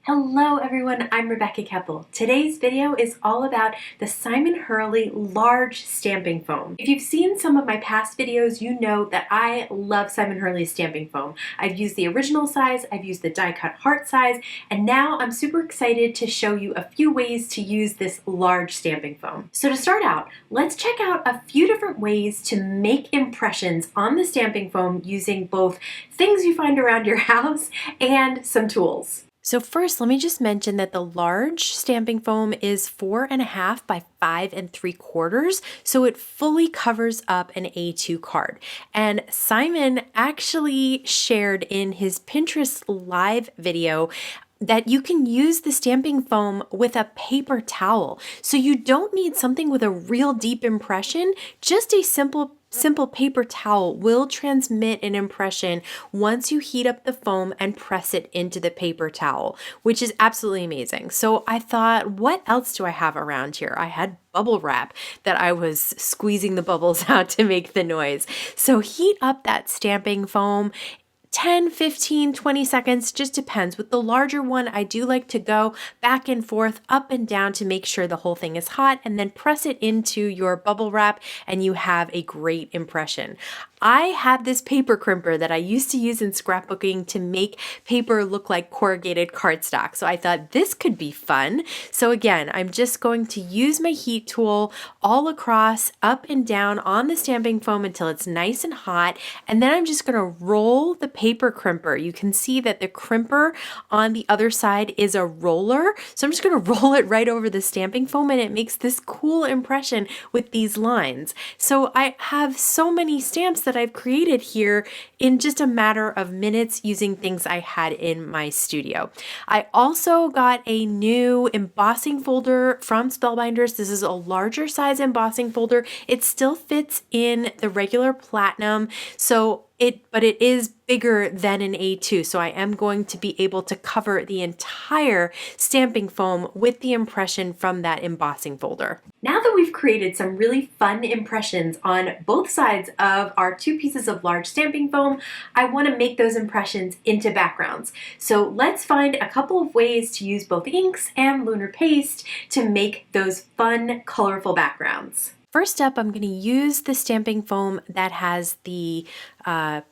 Hello everyone, I'm Rebecca Keppel. Today's video is all about the Simon Hurley large stamping foam. If you've seen some of my past videos, you know that I love Simon Hurley's stamping foam. I've used the original size, I've used the die cut heart size, and now I'm super excited to show you a few ways to use this large stamping foam. So to start out, let's check out a few different ways to make impressions on the stamping foam using both things you find around your house and some tools. So first, let me just mention that the large stamping foam is 4.5 by 5 3/4, so it fully covers up an A2 card. And Simon actually shared in his Pinterest live video that you can use the stamping foam with a paper towel. So you don't need something with a real deep impression, just a simple paper towel will transmit an impression once you heat up the foam and press it into the paper towel, which is absolutely amazing. So I thought, what else do I have around here? I had bubble wrap that I was squeezing the bubbles out to make the noise. So heat up that stamping foam. 10, 15, 20 seconds, just depends. With the larger one, I do like to go back and forth, up and down to make sure the whole thing is hot, and then press it into your bubble wrap and you have a great impression. I have this paper crimper that I used to use in scrapbooking to make paper look like corrugated cardstock. So I thought this could be fun. So again, I'm just going to use my heat tool all across, up and down on the stamping foam until it's nice and hot. And then I'm just going to roll the paper crimper. You can see that the crimper on the other side is a roller. So I'm just going to roll it right over the stamping foam and it makes this cool impression with these lines. So I have so many stamps that I've created here in just a matter of minutes using things I had in my studio. I also got a new embossing folder from Spellbinders. This is a larger size embossing folder. It still fits in the regular platinum, but it is bigger than an A2, so I am going to be able to cover the entire stamping foam with the impression from that embossing folder. Now that we've created some really fun impressions on both sides of our two pieces of large stamping foam, I want to make those impressions into backgrounds. So let's find a couple of ways to use both inks and lunar paste to make those fun, colorful backgrounds. First up, I'm going to use the stamping foam that has the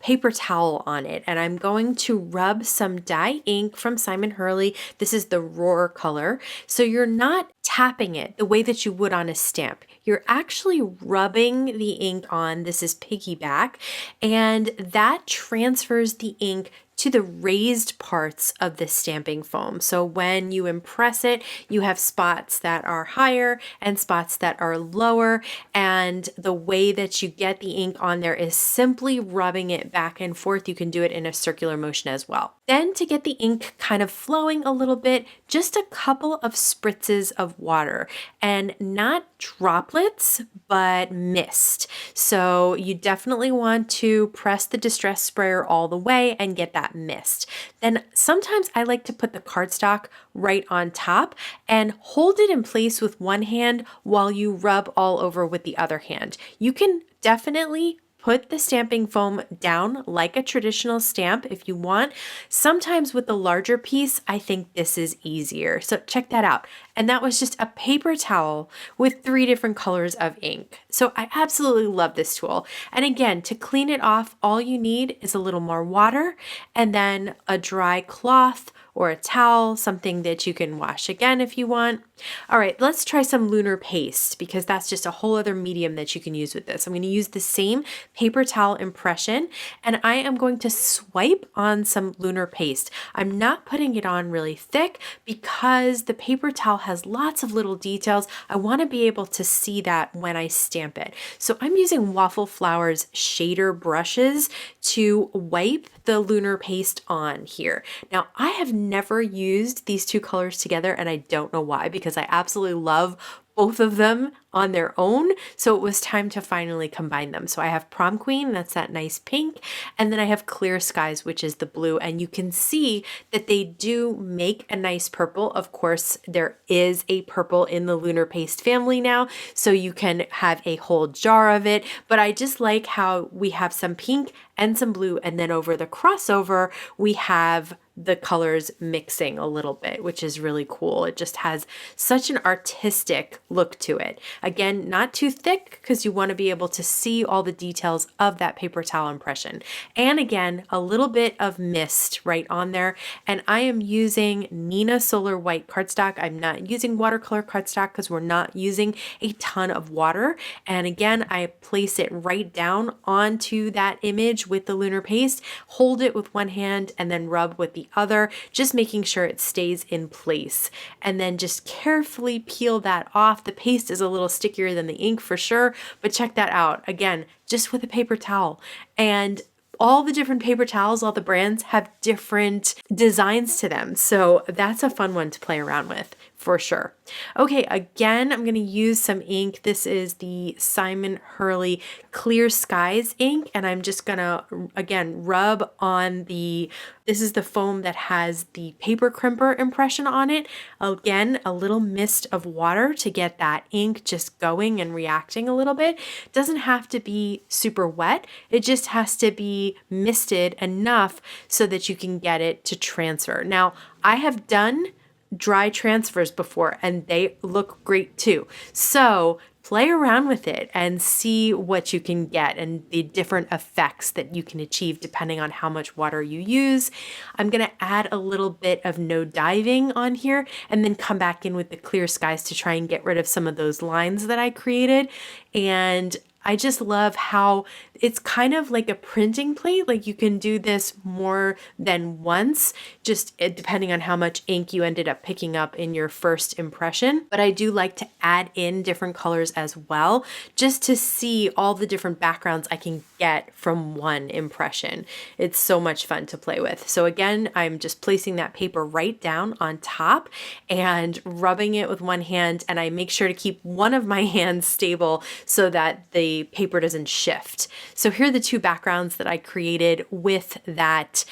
paper towel on it, and I'm going to rub some dye ink from Simon Hurley. This is the Roar color. So you're not tapping it the way that you would on a stamp. You're actually rubbing the ink on. This is Piggyback, and that transfers the ink to the raised parts of the stamping foam. So when you impress it, you have spots that are higher and spots that are lower, and the way that you get the ink on there is simply rubbing it back and forth. You can do it in a circular motion as well. Then to get the ink kind of flowing a little bit, just a couple of spritzes of water, and not droplets, but mist. So you definitely want to press the distress sprayer all the way and get that mist. Then sometimes I like to put the cardstock right on top and hold it in place with one hand while you rub all over with the other hand. You can definitely put the stamping foam down like a traditional stamp if you want. Sometimes with the larger piece, I think this is easier. So check that out. And that was just a paper towel with 3 different colors of ink. So I absolutely love this tool. And again, to clean it off, all you need is a little more water and then a dry cloth or a towel, something that you can wash again if you want. All right, let's try some lunar paste because that's just a whole other medium that you can use with this. I'm going to use the same paper towel impression and I am going to swipe on some lunar paste. I'm not putting it on really thick because the paper towel has lots of little details. I want to be able to see that when I stamp it. So I'm using Waffle Flowers shader brushes to wipe the lunar paste on here. Now I have never used these two colors together and I don't know why, because I absolutely love both of them on their own. So it was time to finally combine them. So I have Prom Queen, that's that nice pink. And then I have Clear Skies, which is the blue. And you can see that they do make a nice purple. Of course, there is a purple in the Lunar Paste family now, so you can have a whole jar of it. But I just like how we have some pink and some blue. And then over the crossover, we have the colors mixing a little bit, which is really cool. It just has such an artistic look to it. Again, not too thick because you want to be able to see all the details of that paper towel impression. And again, a little bit of mist right on there. And I am using Nina Solar White cardstock. I'm not using watercolor cardstock because we're not using a ton of water. And again, I place it right down onto that image with the lunar paste, hold it with one hand and then rub with the other, just making sure it stays in place. And then just carefully peel that off. The paste is a little stickier than the ink for sure, but check that out. Again, just with a paper towel. And all the different paper towels, all the brands have different designs to them. So that's a fun one to play around with for sure. Okay, again, I'm going to use some ink. This is the Simon Hurley Clear Skies ink, and I'm just going to, again, rub on this is the foam that has the paper crimper impression on it. Again, a little mist of water to get that ink just going and reacting a little bit. It doesn't have to be super wet. It just has to be misted enough so that you can get it to transfer. Now, I have done dry transfers before and they look great too. So play around with it and see what you can get and the different effects that you can achieve depending on how much water you use. I'm going to add a little bit of no diving on here and then come back in with the Clear Skies to try and get rid of some of those lines that I created. And I just love how it's kind of like a printing plate. Like you can do this more than once, just depending on how much ink you ended up picking up in your first impression. But I do like to add in different colors as well, just to see all the different backgrounds I can get from one impression. It's so much fun to play with. So again, I'm just placing that paper right down on top and rubbing it with one hand. And I make sure to keep one of my hands stable so that the paper doesn't shift. So here are the two backgrounds that I created with that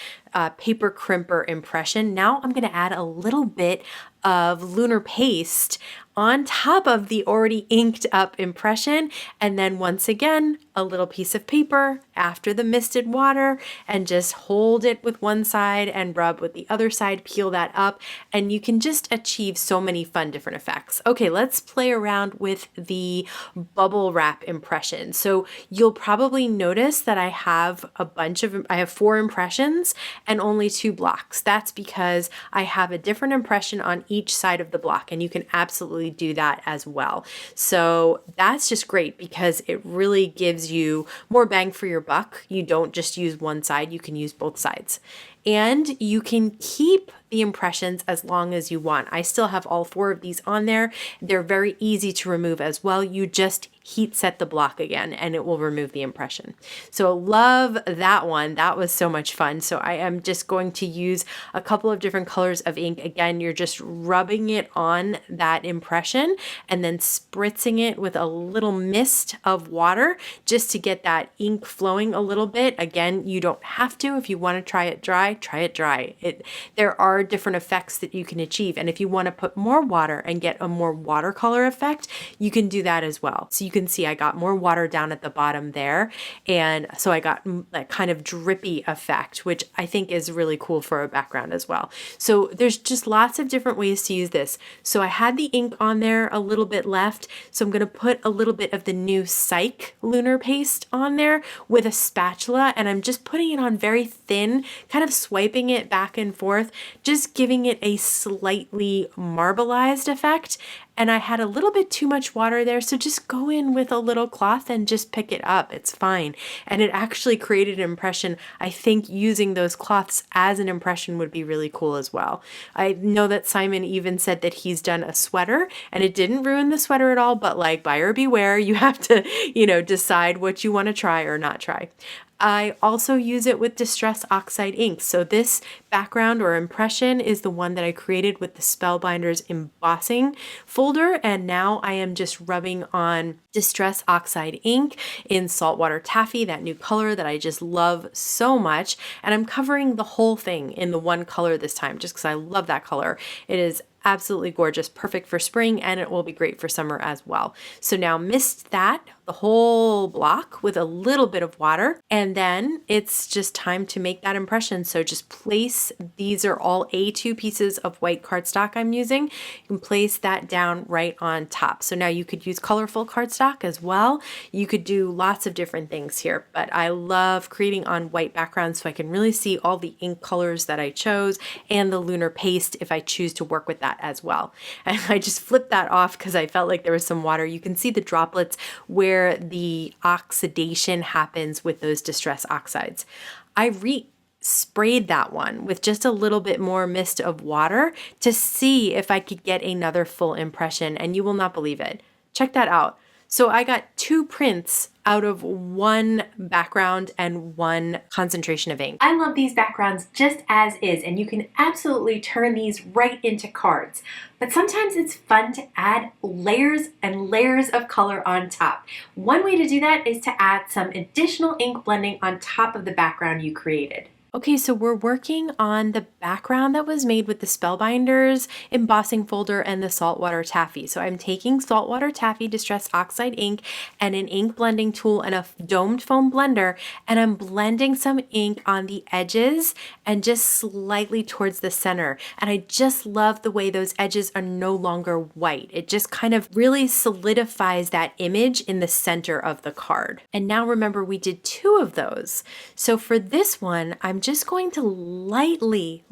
paper crimper impression. Now I'm going to add a little bit of lunar paste on top of the already inked up impression. And then once again, a little piece of paper after the misted water and just hold it with one side and rub with the other side, peel that up, and you can just achieve so many fun different effects. Okay, let's play around with the bubble wrap impression. So you'll probably notice that I have I have 4 impressions and only 2 blocks. That's because I have a different impression on each side of the block, and you can absolutely do that as well. So that's just great because it really gives you more bang for your buck. You don't just use one side, you can use both sides. And you can keep the impressions as long as you want. I still have all 4 of these on there. They're very easy to remove as well. You just heat set the block again and it will remove the impression. So love that one. That was so much fun. So I am just going to use a couple of different colors of ink. Again, you're just rubbing it on that impression and then spritzing it with a little mist of water just to get that ink flowing a little bit. Again, you don't have to. If you want to try it dry, try it dry. There are different effects that you can achieve. And if you want to put more water and get a more watercolor effect, you can do that as well. So you can see I got more water down at the bottom there. And so I got that kind of drippy effect, which I think is really cool for a background as well. So there's just lots of different ways to use this. So I had the ink on there a little bit left. So I'm going to put a little bit of the new Sike lunar paste on there with a spatula. And I'm just putting it on very thin, kind of swiping it back and forth, just giving it a slightly marbleized effect. And I had a little bit too much water there, so just go in with a little cloth and just pick it up. It's fine. And it actually created an impression. I think using those cloths as an impression would be really cool as well. I know that Simon even said that he's done a sweater and it didn't ruin the sweater at all, but like buyer beware, you have to, decide what you want to try or not try. I also use it with Distress Oxide ink. So this background or impression is the one that I created with the Spellbinders embossing folder. And now I am just rubbing on Distress Oxide ink in Saltwater Taffy, that new color that I just love so much. And I'm covering the whole thing in the one color this time, just because I love that color. It is absolutely gorgeous, perfect for spring, and it will be great for summer as well. So now mist that the whole block with a little bit of water, and then it's just time to make that impression. So just place, these are all A2 pieces of white cardstock I'm using. You can place that down right on top. So now you could use colorful cardstock as well. You could do lots of different things here, but I love creating on white backgrounds so I can really see all the ink colors that I chose and the lunar paste if I choose to work with that as well. And I just flipped that off because I felt like there was some water. You can see the droplets where the oxidation happens with those distress oxides. I sprayed that one with just a little bit more mist of water to see if I could get another full impression, and you will not believe it. Check that out. So I got 2 prints out of 1 background and 1 concentration of ink. I love these backgrounds just as is, and you can absolutely turn these right into cards. But sometimes it's fun to add layers and layers of color on top. One way to do that is to add some additional ink blending on top of the background you created. Okay, so we're working on the background that was made with the Spellbinders embossing folder and the saltwater taffy. So I'm taking saltwater taffy distress oxide ink and an ink blending tool and a domed foam blender, and I'm blending some ink on the edges and just slightly towards the center. And I just love the way those edges are no longer white. It just kind of really solidifies that image in the center of the card. And now remember, we did 2 of those. So for this one, I'm just going to lightly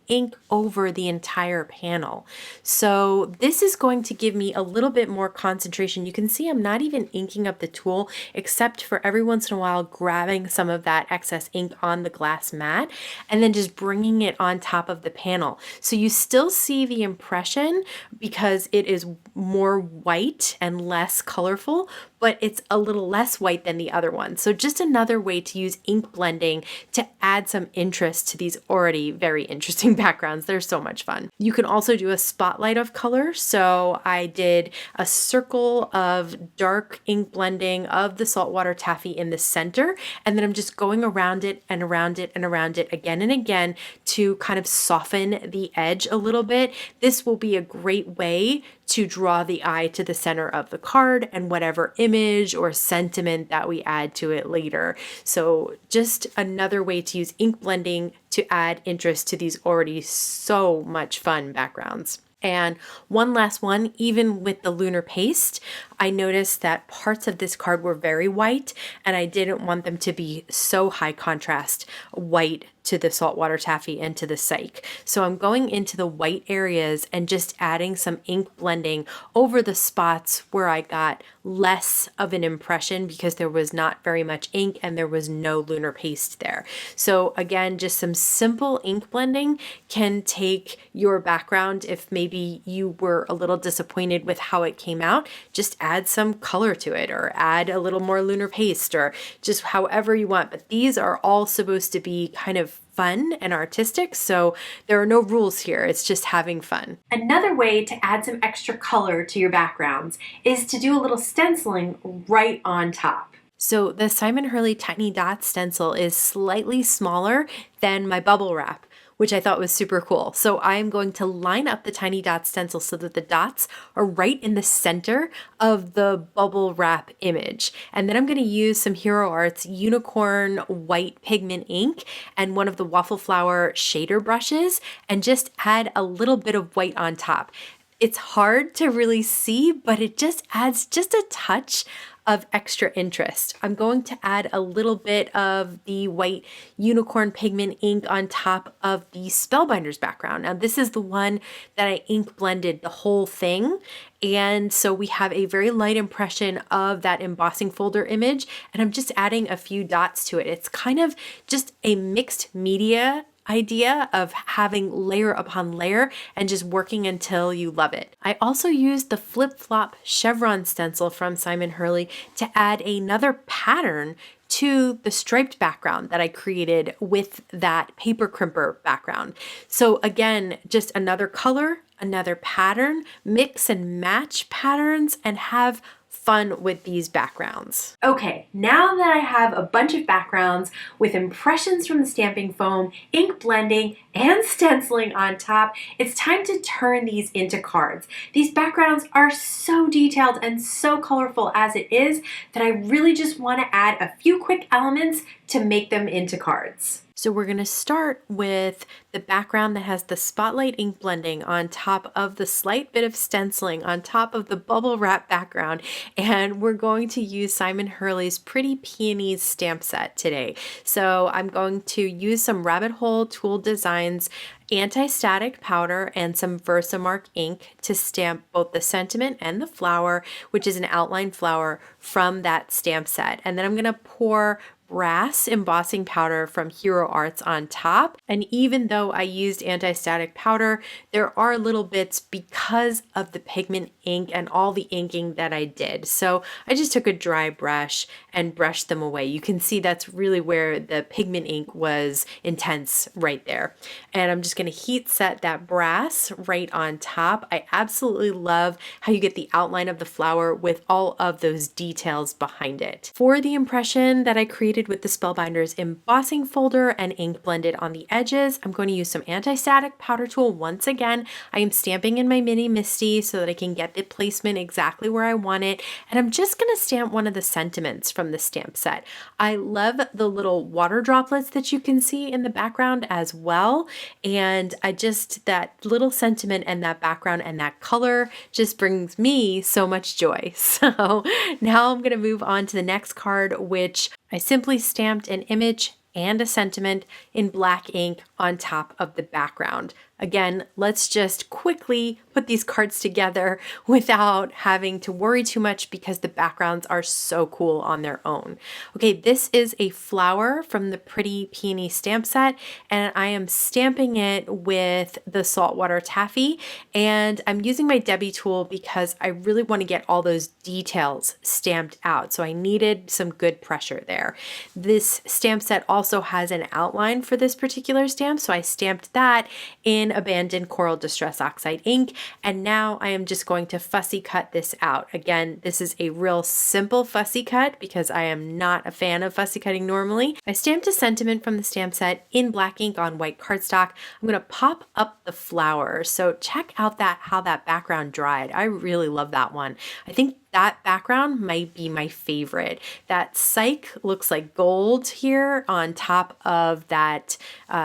ink over the entire panel. So this is going to give me a little bit more concentration. You can see I'm not even inking up the tool, except for every once in a while grabbing some of that excess ink on the glass mat and then just bringing it on top of the panel. So you still see the impression because it is more white and less colorful, but it's a little less white than the other one. So just another way to use ink blending to add some interest to these already very interesting backgrounds. They're so much fun. You can also do a spotlight of color. So I did a circle of dark ink blending of the saltwater taffy in the center, and then I'm just going around it and around it and around it again and again to kind of soften the edge a little bit. This will be a great way to draw the eye to the center of the card and whatever image or sentiment that we add to it later. So just another way to use ink blending to add interest to these already so much fun backgrounds. And one last one, even with the lunar paste, I noticed that parts of this card were very white, and I didn't want them to be so high contrast white to the saltwater taffy and to the Sike. So I'm going into the white areas and just adding some ink blending over the spots where I got less of an impression because there was not very much ink and there was no lunar paste there. So again, just some simple ink blending can take your background. If maybe you were a little disappointed with how it came out, just add some color to it or add a little more lunar paste or just however you want. But these are all supposed to be kind of fun and artistic, so there are no rules here. It's just having fun. Another way to add some extra color to your backgrounds is to do a little stenciling right on top. So the Simon Hurley Tiny Dot stencil is slightly smaller than my bubble wrap, which I thought was super cool. So I'm going to line up the Tiny Dot stencil so that the dots are right in the center of the bubble wrap image. And then I'm going to use some Hero Arts unicorn white pigment ink and one of the waffle flower shader brushes and just add a little bit of white on top. It's hard to really see, but it just adds just a touch of extra interest. I'm going to add a little bit of the white unicorn pigment ink on top of the Spellbinders background. Now this is the one that I ink blended the whole thing. And so we have a very light impression of that embossing folder image, and I'm just adding a few dots to it. It's kind of just a mixed media idea of having layer upon layer and just working until you love it. I also used the flip-flop chevron stencil from Simon Hurley to add another pattern to the striped background that I created with that paper crimper background. So again, just another color, another pattern, mix and match patterns, and have fun with these backgrounds. Okay, now that I have a bunch of backgrounds with impressions from the stamping foam, ink blending, and stenciling on top, it's time to turn these into cards. These backgrounds are so detailed and so colorful as it is that I really just want to add a few quick elements to make them into cards. So we're going to start with the background that has the spotlight ink blending on top of the slight bit of stenciling on top of the bubble wrap background. And we're going to use Simon Hurley's Pretty Peonies stamp set today. So I'm going to use some Rabbit Hole Tool Designs anti-static powder and some Versamark ink to stamp both the sentiment and the flower, which is an outline flower from that stamp set. And then I'm going to pour brass embossing powder from Hero Arts on top. And even though I used anti-static powder, there are little bits because of the pigment ink and all the inking that I did. So I just took a dry brush and brushed them away. You can see that's really where the pigment ink was intense right there. And I'm just going to heat set that brass right on top. I absolutely love how you get the outline of the flower with all of those details behind it. For the impression that I created with the Spellbinders embossing folder and ink blended on the edges, I'm going to use some anti-static powder tool once again. I am stamping in my mini Misty so that I can get the placement exactly where I want it. And I'm just going to stamp one of the sentiments from the stamp set. I love the little water droplets that you can see in the background as well. And that little sentiment and that background and that color just brings me so much joy. So now I'm going to move on to the next card, which I simply stamped an image and a sentiment in black ink on top of the background. Again, let's just quickly put these cards together without having to worry too much because the backgrounds are so cool on their own. Okay, this is a flower from the Pretty Peony stamp set, and I am stamping it with the saltwater taffy, and I'm using my Debbie tool because I really want to get all those details stamped out. So I needed some good pressure there. This stamp set also has an outline for this particular stamp, so I stamped that in Abandoned Coral Distress Oxide ink, and now I am just going to fussy cut this out. Again, this is a real simple fussy cut because I am not a fan of fussy cutting normally. I stamped a sentiment from the stamp set in black ink on white cardstock. I'm going to pop up the flower. So check out how that background dried. I really love that one. I think that background might be my favorite. That Sike looks like gold here on top of that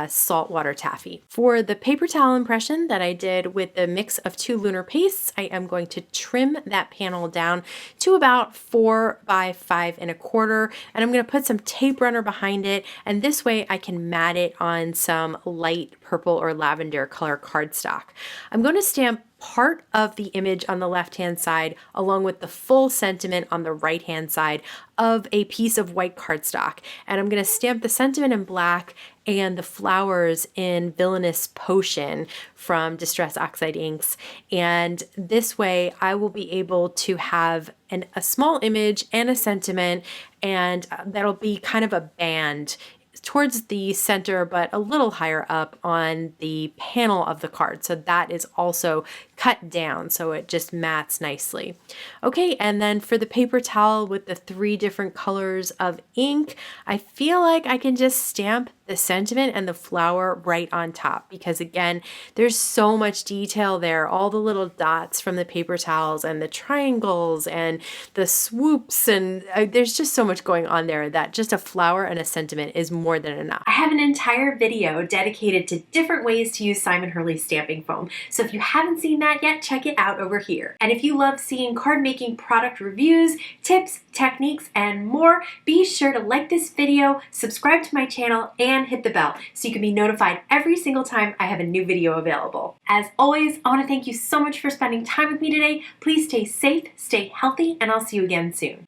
saltwater taffy. For the paper towel impression that I did with the mix of two Lunar pastes, I am going to trim that panel down to about 4 by 5 1/4, and I'm going to put some tape runner behind it, and this way I can mat it on some light purple or lavender color cardstock. I'm going to stamp part of the image on the left-hand side along with the full sentiment on the right-hand side of a piece of white cardstock. And I'm going to stamp the sentiment in black and the flowers in Villainous Potion from Distress Oxide Inks. And this way I will be able to have a small image and a sentiment, and that'll be kind of a band towards the center, but a little higher up on the panel of the card. So that is also cut down so it just mats nicely. Okay, and then for the paper towel with the 3 different colors of ink, I feel like I can just stamp the sentiment and the flower right on top because again, there's so much detail there. All the little dots from the paper towels and the triangles and the swoops, and there's just so much going on there that just a flower and a sentiment is more than enough. I have an entire video dedicated to different ways to use Simon Hurley stamping foam. So if you haven't seen that yet, check it out over here. And if you love seeing card making product reviews, tips, techniques, and more, be sure to like this video, subscribe to my channel, and hit the bell so you can be notified every single time I have a new video available. As always, I want to thank you so much for spending time with me today. Please stay safe, stay healthy, and I'll see you again soon.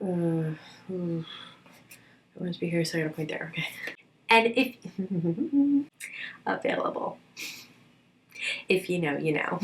I want to be here, so I gotta point there, okay. And if available. If you know, you know.